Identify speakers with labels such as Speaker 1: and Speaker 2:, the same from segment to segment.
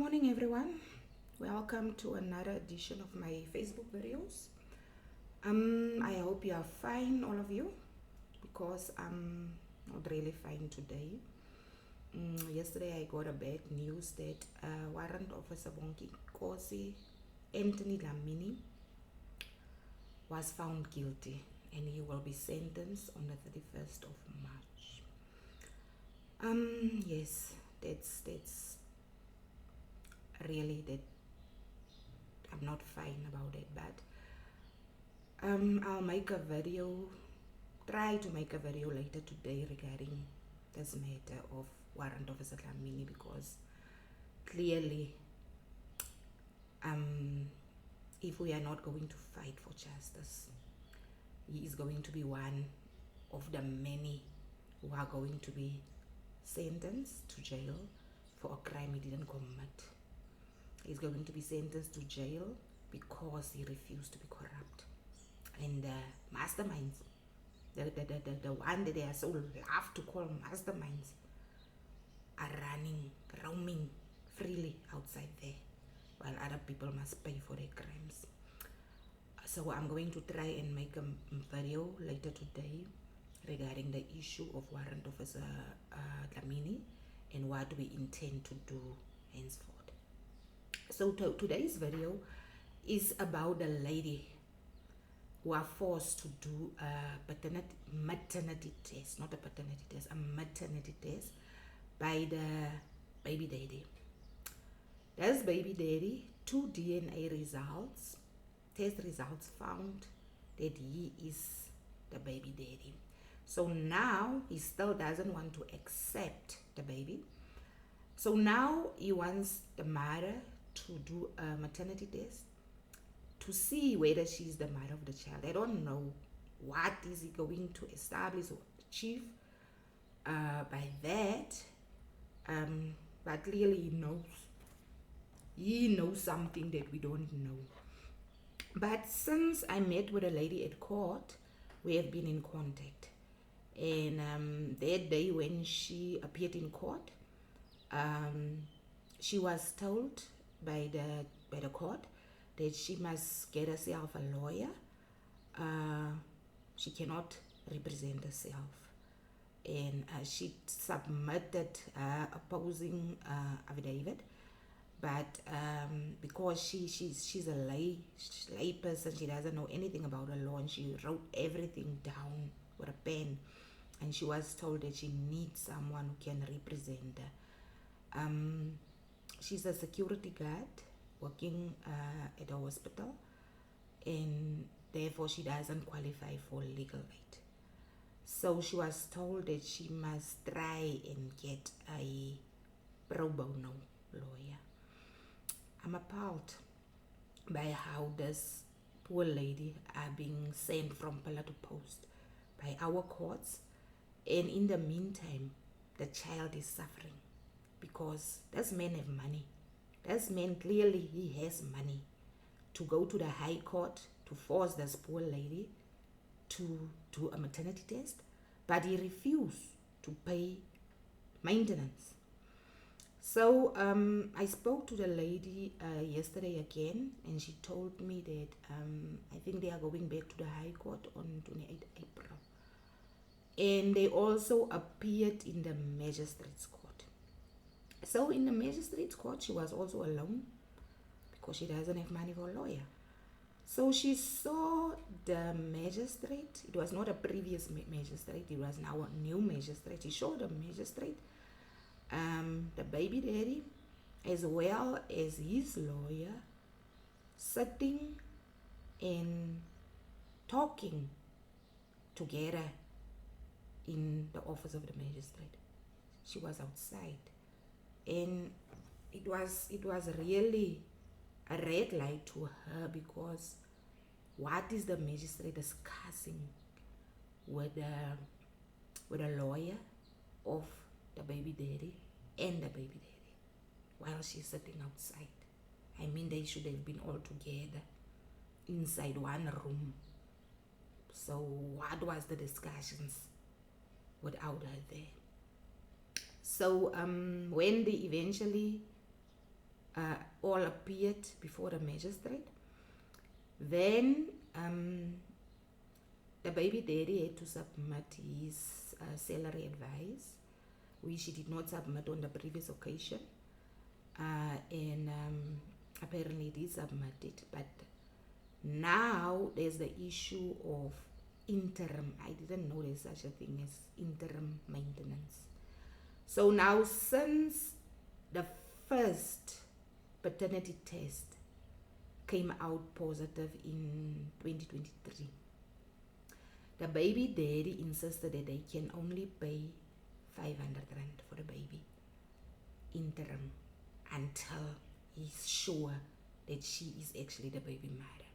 Speaker 1: morning, everyone. Welcome to another edition of my Facebook videos. I hope you are fine, all of you, because I'm not really fine today. Yesterday, I got a bad news that Warrant Officer Bonki Kosi Anthony Lamini was found guilty, and he will be sentenced on the 31st of March. Yes, that's really that I'm not fine about it, but I'll make a video, try to make a video later today regarding this matter of Warrant Officer Lamini, because clearly if we are not going to fight for justice, he is going to be one of the many who are going to be sentenced to jail for a crime he didn't commit. He's going to be sentenced to jail because he refused to be corrupt. And the masterminds, the one that they are so love to call masterminds, are roaming freely outside there, while other people must pay for their crimes. So I'm going to try and make a video later today regarding the issue of Warrant Officer Lamini and what we intend to do henceforth. So today's video is about the lady who are forced to do a maternity test, not a paternity test, a maternity test by the baby daddy. This baby daddy, 2 DNA results, test results found that he is the baby daddy. So now he still doesn't want to accept the baby. So now he wants the mother to do a maternity test to see whether she's the mother of the child. I don't know what is he going to establish or achieve by that, but clearly he knows something that we don't know. But since I met with a lady at court, we have been in contact, and that day when she appeared in court, she was told by the court that she must get herself a lawyer. She cannot represent herself, and she submitted opposing affidavit, but because she's a lay person, she doesn't know anything about the law, and she wrote everything down with a pen, and she was told that she needs someone who can represent her. She's a security guard working at a hospital, and therefore she doesn't qualify for legal aid. So she was told that she must try and get a pro bono lawyer. I'm appalled by how this poor lady are being sent from pillar to post by our courts, and in the meantime the child is suffering because this man have money. This man, clearly he has money to go to the high court to force this poor lady to do a maternity test, but he refused to pay maintenance. So I spoke to the lady yesterday again, and she told me that I think they are going back to the high court on 28 April. And they also appeared in the magistrate's court. So in the magistrate's court, she was also alone because she doesn't have money for a lawyer. So she saw the magistrate. It was not a previous magistrate, it was now a new magistrate. She showed the magistrate the baby daddy as well as his lawyer sitting and talking together in the office of the magistrate. She was outside, and it was really a red light to her, because what is the magistrate discussing with a lawyer of the baby daddy and the baby daddy while she's sitting outside? I mean, they should have been all together inside one room. So what was the discussions without her there? So when they eventually all appeared before the magistrate. Then the baby daddy had to submit his salary advice, which he did not submit on the previous occasion. And apparently he did submit it, but now there's the issue of interim. I didn't know there's such a thing as interim maintenance. So now, since the first paternity test came out positive in 2023, the baby daddy insisted that they can only pay 500 rand for the baby interim until he's sure that she is actually the baby mother.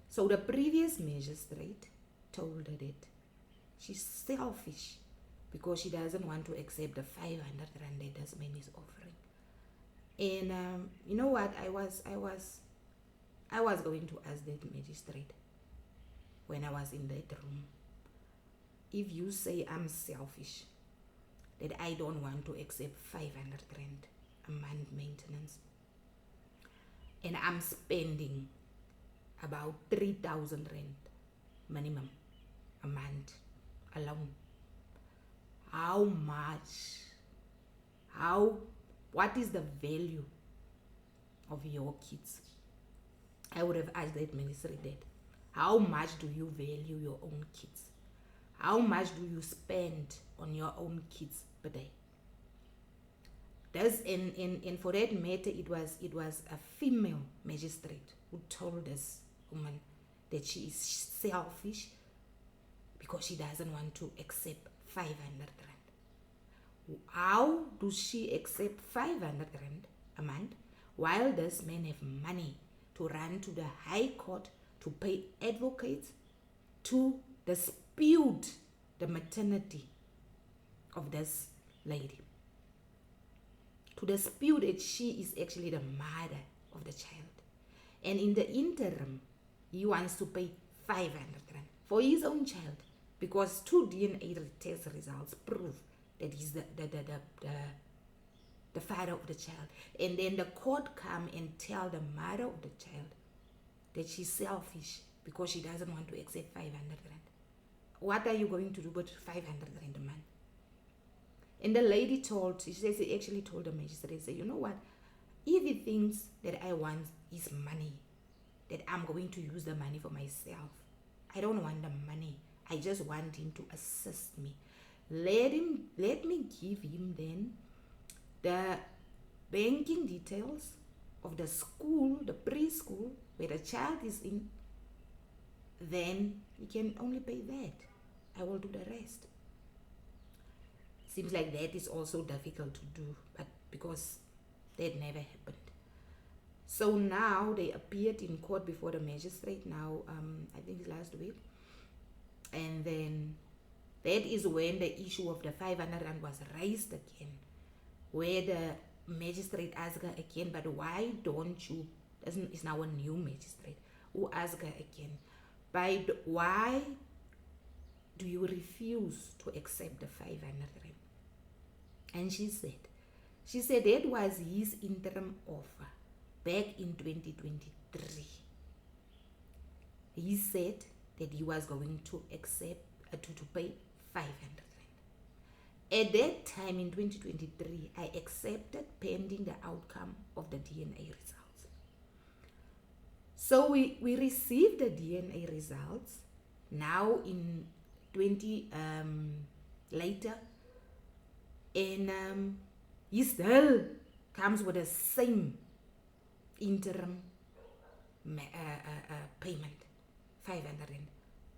Speaker 1: So the previous magistrate told her that she's selfish because she doesn't want to accept the 500 rand that this man is offering. And you know what? I was going to ask that magistrate when I was in that room. If you say I'm selfish, that I don't want to accept 500 rand a month maintenance, and I'm spending about 3,000 rand minimum a month alone, what is the value of your kids? I would have asked that magistrate that. How much do you value your own kids? How much do you spend on your own kids per day? That's and for that matter, it was a female magistrate who told this woman that she is selfish because she doesn't want to accept 500 rand. How does she accept 500 rand a month while this man have money to run to the High Court to pay advocates to dispute the maternity of this lady, to dispute that she is actually the mother of the child? And in the interim, he wants to pay 500 rand for his own child because 2 DNA test results prove that he's the father of the child. And then the court come and tell the mother of the child that she's selfish because she doesn't want to accept 500 rand. What are you going to do with 500 rand a month? And the lady she actually told the magistrate, say, you know what? If he thinks that I want his money, that I'm going to use the money for myself, I don't want the money. I just want him to assist me. Let me give him then the banking details of the school, the preschool where the child is in. Then he can only pay that. I will do the rest. Seems like that is also difficult to do, but because that never happened. So now they appeared in court before the magistrate now, I think last week. And then that is when the issue of the 500 rand was raised again, where the magistrate asked her again, but why don't you, it's now a new magistrate, who asked her again, why do you refuse to accept the 500 rand? And she said that was his interim offer back in 2023. He said that he was going to accept, to pay 500 rand. At that time in 2023, I accepted pending the outcome of the DNA results. So we received the DNA results now in 20 later, and he still comes with the same interim payment, 500 rand.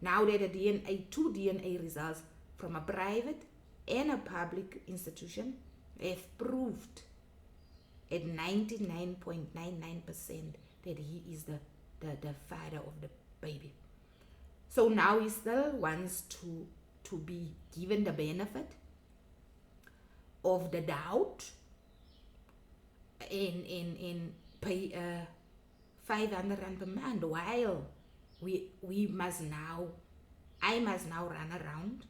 Speaker 1: Now that the two DNA results from a private and a public institution have proved at 99.99% that he is the father of the baby. So now he still wants to be given the benefit of the doubt in pay 500 rand per month, while I must now run around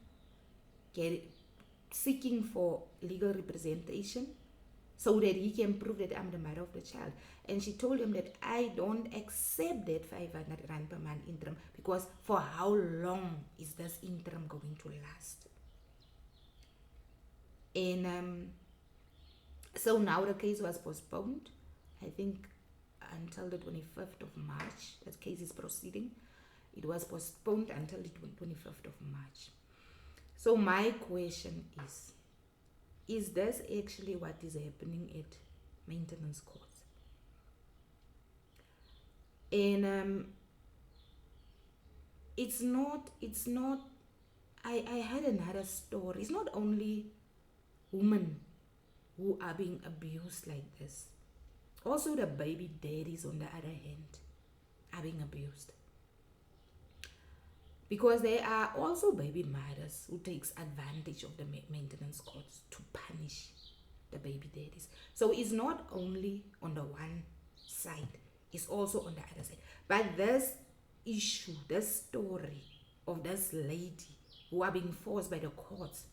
Speaker 1: seeking for legal representation so that he can prove that I'm the mother of the child. And she told him that I don't accept that 500 rand per month interim, because for how long is this interim going to last? And so now the case was postponed, I think, until the 25th of March. That case is proceeding. It was postponed until the 25th of March. So my question is this actually what is happening at maintenance courts? And it's not, I had another story. It's not only women who are being abused like this. Also the baby daddies, on the other hand, are being abused. Because there are also baby mothers who takes advantage of the maintenance courts to punish the baby daddies. So it's not only on the one side, it's also on the other side. But this issue, this story of this lady who are being forced by the courts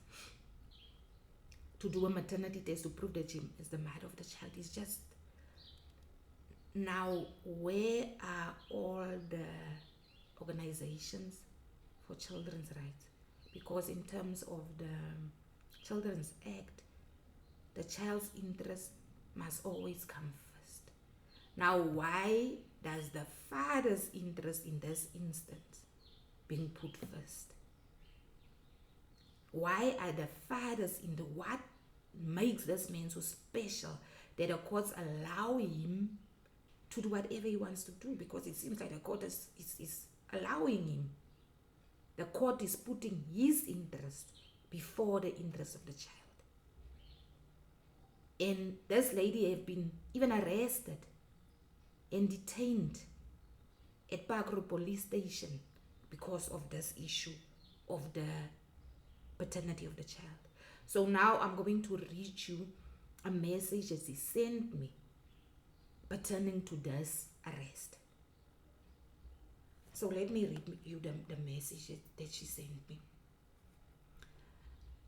Speaker 1: to do a maternity test to prove that she is the mother of the child is just, now where are all the organizations for children's rights? Because in terms of the Children's Act, the child's interest must always come first. Now, why does the father's interest in this instance being put first? Why are the fathers in the, what makes this man so special that the courts allow him to do whatever he wants to do? Because it seems like the court is allowing him. The court is putting his interest before the interest of the child. And this lady have been even arrested and detained at Park Road police station because of this issue of the paternity of the child. So now I'm going to read you a message that she sent me pertaining to this arrest. So let me read you the message that she sent me.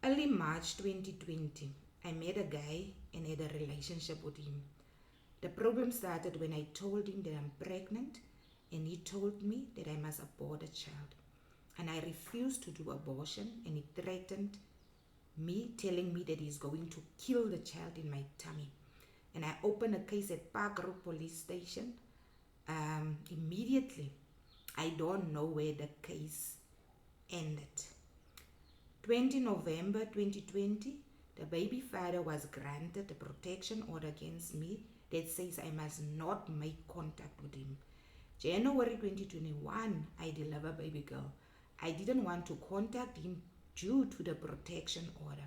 Speaker 1: Early March 2020, I met a guy and had a relationship with him. The problem started when I told him that I'm pregnant, and he told me that I must abort the child. And I refused to do abortion, and he threatened me, telling me that he's going to kill the child in my tummy. And I opened a case at Park Road police station immediately. I don't know where the case ended. 20 November 2020, the baby father was granted a protection order against me that says I must not make contact with him. January 2021, I delivered baby girl. I didn't want to contact him due to the protection order.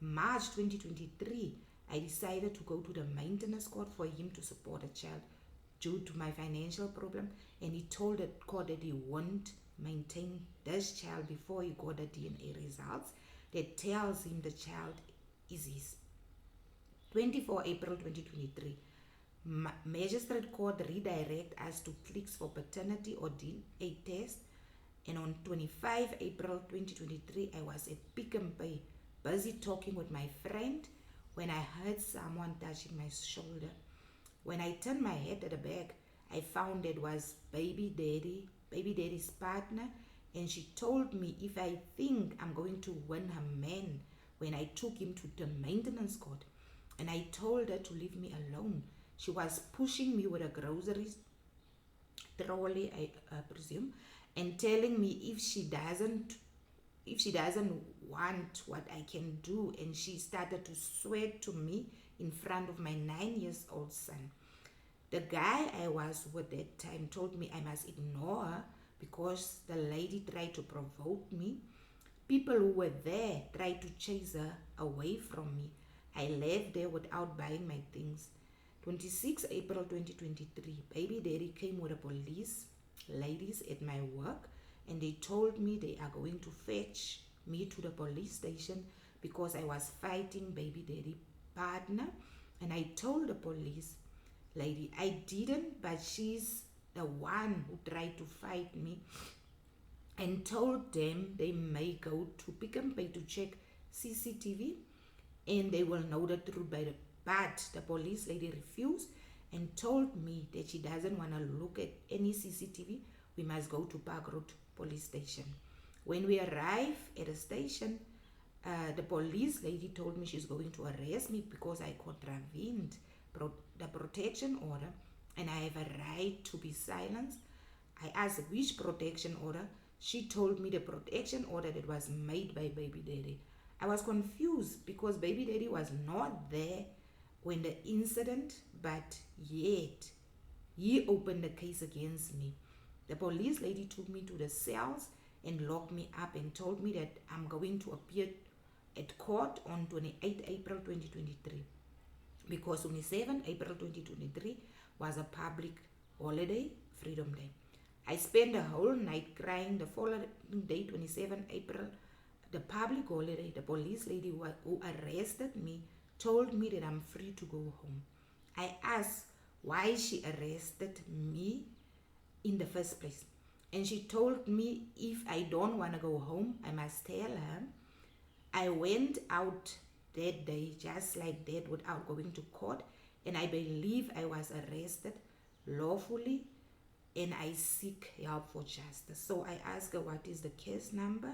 Speaker 1: March 2023, I decided to go to the maintenance court for him to support the child due to my financial problem, and he told the court that he won't maintain this child before he got the DNA results that tells him the child is his. 24 April 2023, Magistrate Court redirect us to clicks for paternity or DNA test, and on 25 April 2023, I was at Pick n Pay busy talking with my friend when I heard someone touching my shoulder. When I turned my head at the back, I found it was baby daddy's partner, and she told me if I think I'm going to win her man when I took him to the maintenance court. And I told her to leave me alone. She was pushing me with a groceries trolley, I presume, and telling me if she doesn't want what I can do, and she started to swear to me in front of my 9-year-old son. The guy I was with that time told me I must ignore her because the lady tried to provoke me. People who were there tried to chase her away from me. I left there without buying my things. 26 April 2023, baby daddy came with the police ladies at my work, and they told me they are going to fetch me to the police station because I was fighting baby daddy partner. And I told the police lady I didn't, but she's the one who tried to fight me, and told them they may go to Pick n Pay to check CCTV and they will know the truth But the police lady refused and told me that she doesn't want to look at any CCTV. We must go to Park Road police station. When we arrive at the station, the police lady told me she's going to arrest me because I contravened the protection order and I have a right to be silenced. I asked which protection order. She told me the protection order that was made by baby daddy. I was confused because baby daddy was not there when the incident, but yet he opened the case against me. The police lady took me to the cells and locked me up and told me that I'm going to appear at court on 28 April 2023 because 27 April 2023 was a public holiday, Freedom Day. I spent the whole night crying. The following day, 27 April, the public holiday, the police lady who arrested me told me that I'm free to go home. I asked why she arrested me in the first place. And she told me if I don't want to go home, I must tell her. I went out that day just like that without going to court. And I believe I was arrested lawfully and I seek help for justice. So I asked her what is the case number.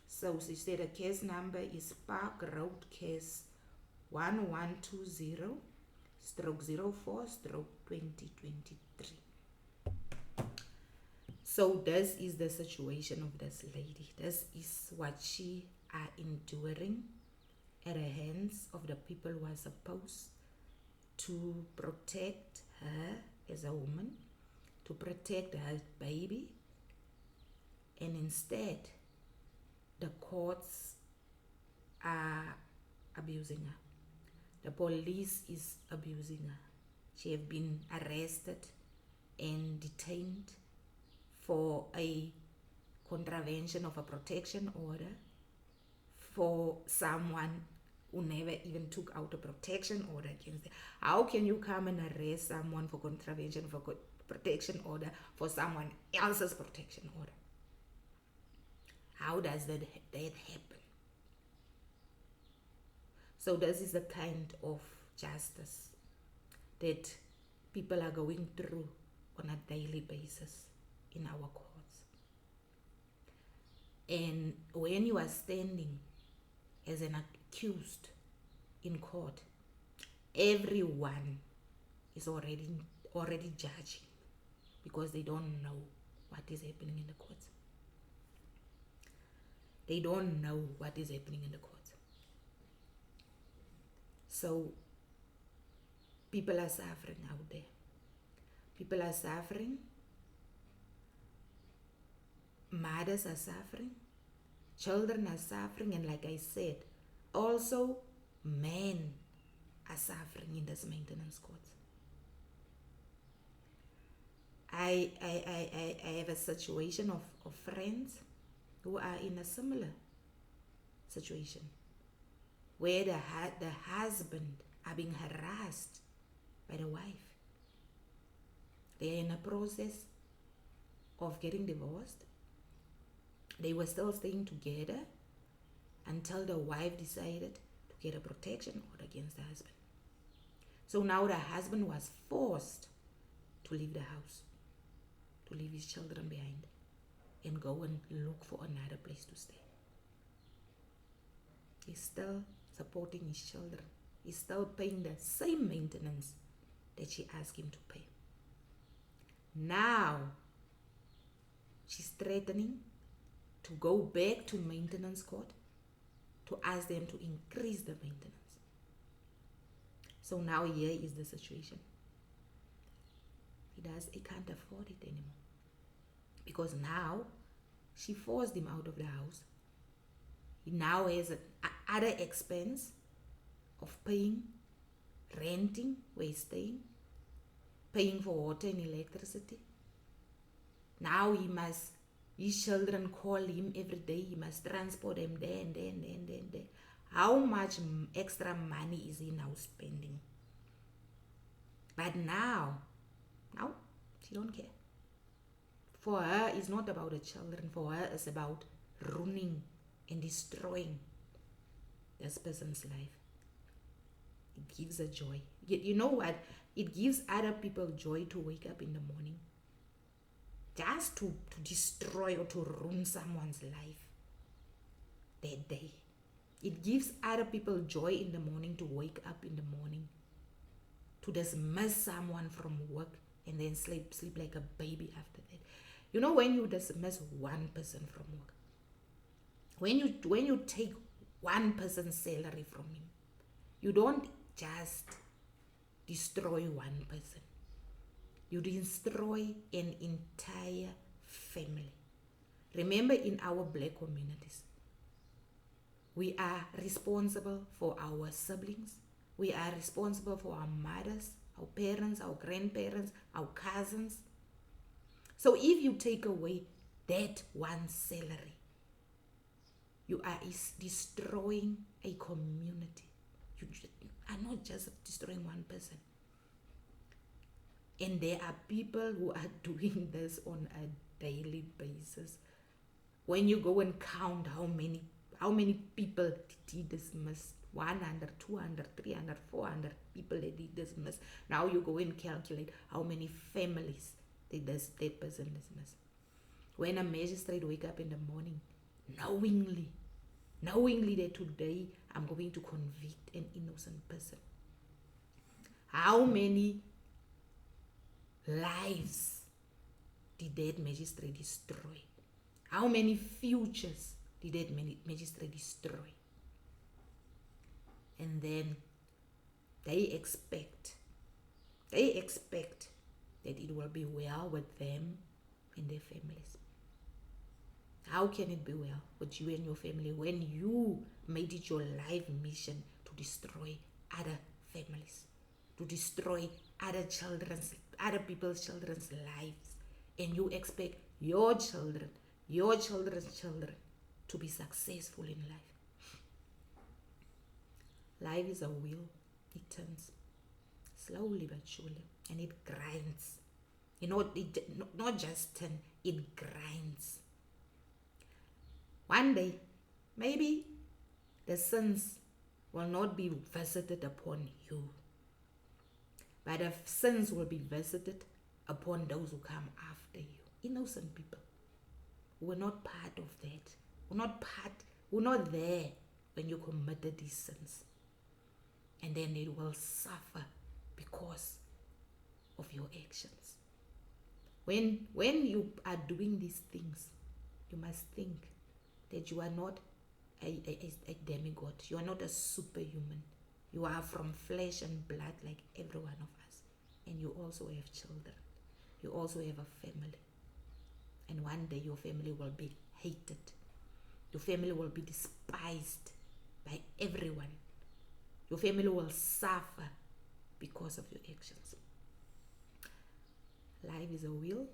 Speaker 1: So she said the case number is Park Road case 1120/04/2023. So this is the situation of this lady. This is what she are enduring at the hands of the people who are supposed to protect her as a woman, to protect her baby, and instead the courts are abusing her. The police is abusing her. She have been arrested and detained for a contravention of a protection order for someone who never even took out a protection order against them. How can you come and arrest someone for contravention of a protection order for someone else's protection order? How does that happen? So this is the kind of justice that people are going through on a daily basis in our courts. And when you are standing as an accused in court, everyone is already judging because they don't know what is happening in the courts. They don't know what is happening in the courts. So people are suffering out there. People are suffering. Mothers are suffering. Children are suffering. And like I said, also men are suffering in this maintenance courts. I have a situation of friends who are in a similar situation where the husband are being harassed by the wife. They are in a process of getting divorced. They were still staying together until the wife decided to get a protection order against the husband. So now the husband was forced to leave the house, to leave his children behind and go and look for another place to stay. He's still supporting his children. He's still paying the same maintenance that she asked him to pay. Now, she's threatening to go back to maintenance court to ask them to increase the maintenance. So now here is the situation. He can't afford it anymore. Because now she forced him out of the house. He now has other expense of paying, renting where he's staying, paying for water and electricity. Now his children call him every day. He must transport them there and there and there and there and there. How much extra money is he now spending? But now she don't care. For her, it's not about the children. For her, it's about ruining and destroying this person's life. It gives a joy. You know what? It gives other people joy to wake up in the morning. Just to destroy or to ruin someone's life that day. It gives other people joy in the morning to wake up in the morning, to dismiss someone from work and then sleep like a baby after that. You know, when you dismiss one person from work, when you take one person's salary from him, you don't just destroy one person. You destroy an entire family. Remember, in our black communities, we are responsible for our siblings. We are responsible for our mothers, our parents, our grandparents, our cousins. So if you take away that one salary, you are destroying a community. You are not just destroying one person. And there are people who are doing this on a daily basis. When you go and count how many people did he dismiss, 100, 200, 300, 400 people that he dismissed. Now you go and calculate how many families did that person dismiss. When a magistrate wake up in the morning, knowingly that today I'm going to convict an innocent person, how many lives did that magistrate destroy? How many futures did that magistrate destroy? And then they expect that it will be well with them and their families. How can it be well with you and your family when you made it your life mission to destroy other families, to destroy other people's children's lives, and you expect your children's children to be successful in life? Life is a wheel. It turns slowly but surely, and it grinds. You know, it not just turn, it grinds. One day, maybe the sins will not be visited upon you, but the sins will be visited upon those who come after you. Innocent people who were not part of that, who were not there when you committed these sins. And then they will suffer because of your actions. When you are doing these things, you must think that you are not a demigod. You are not a superhuman. You are from flesh and blood like every one of us. And you also have children. You also have a family. And one day your family will be hated. Your family will be despised by everyone. Your family will suffer because of your actions. Life is a wheel.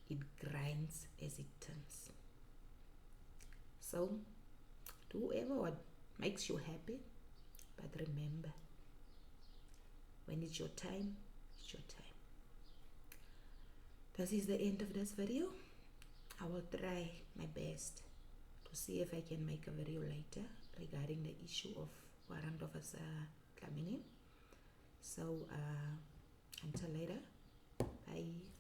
Speaker 1: It grinds as it turns. So, do whatever what makes you happy. But remember, when it's your time, it's your time. This is the end of this video. I will try my best to see if I can make a video later regarding the issue of warrant officer coming in. So until later, bye.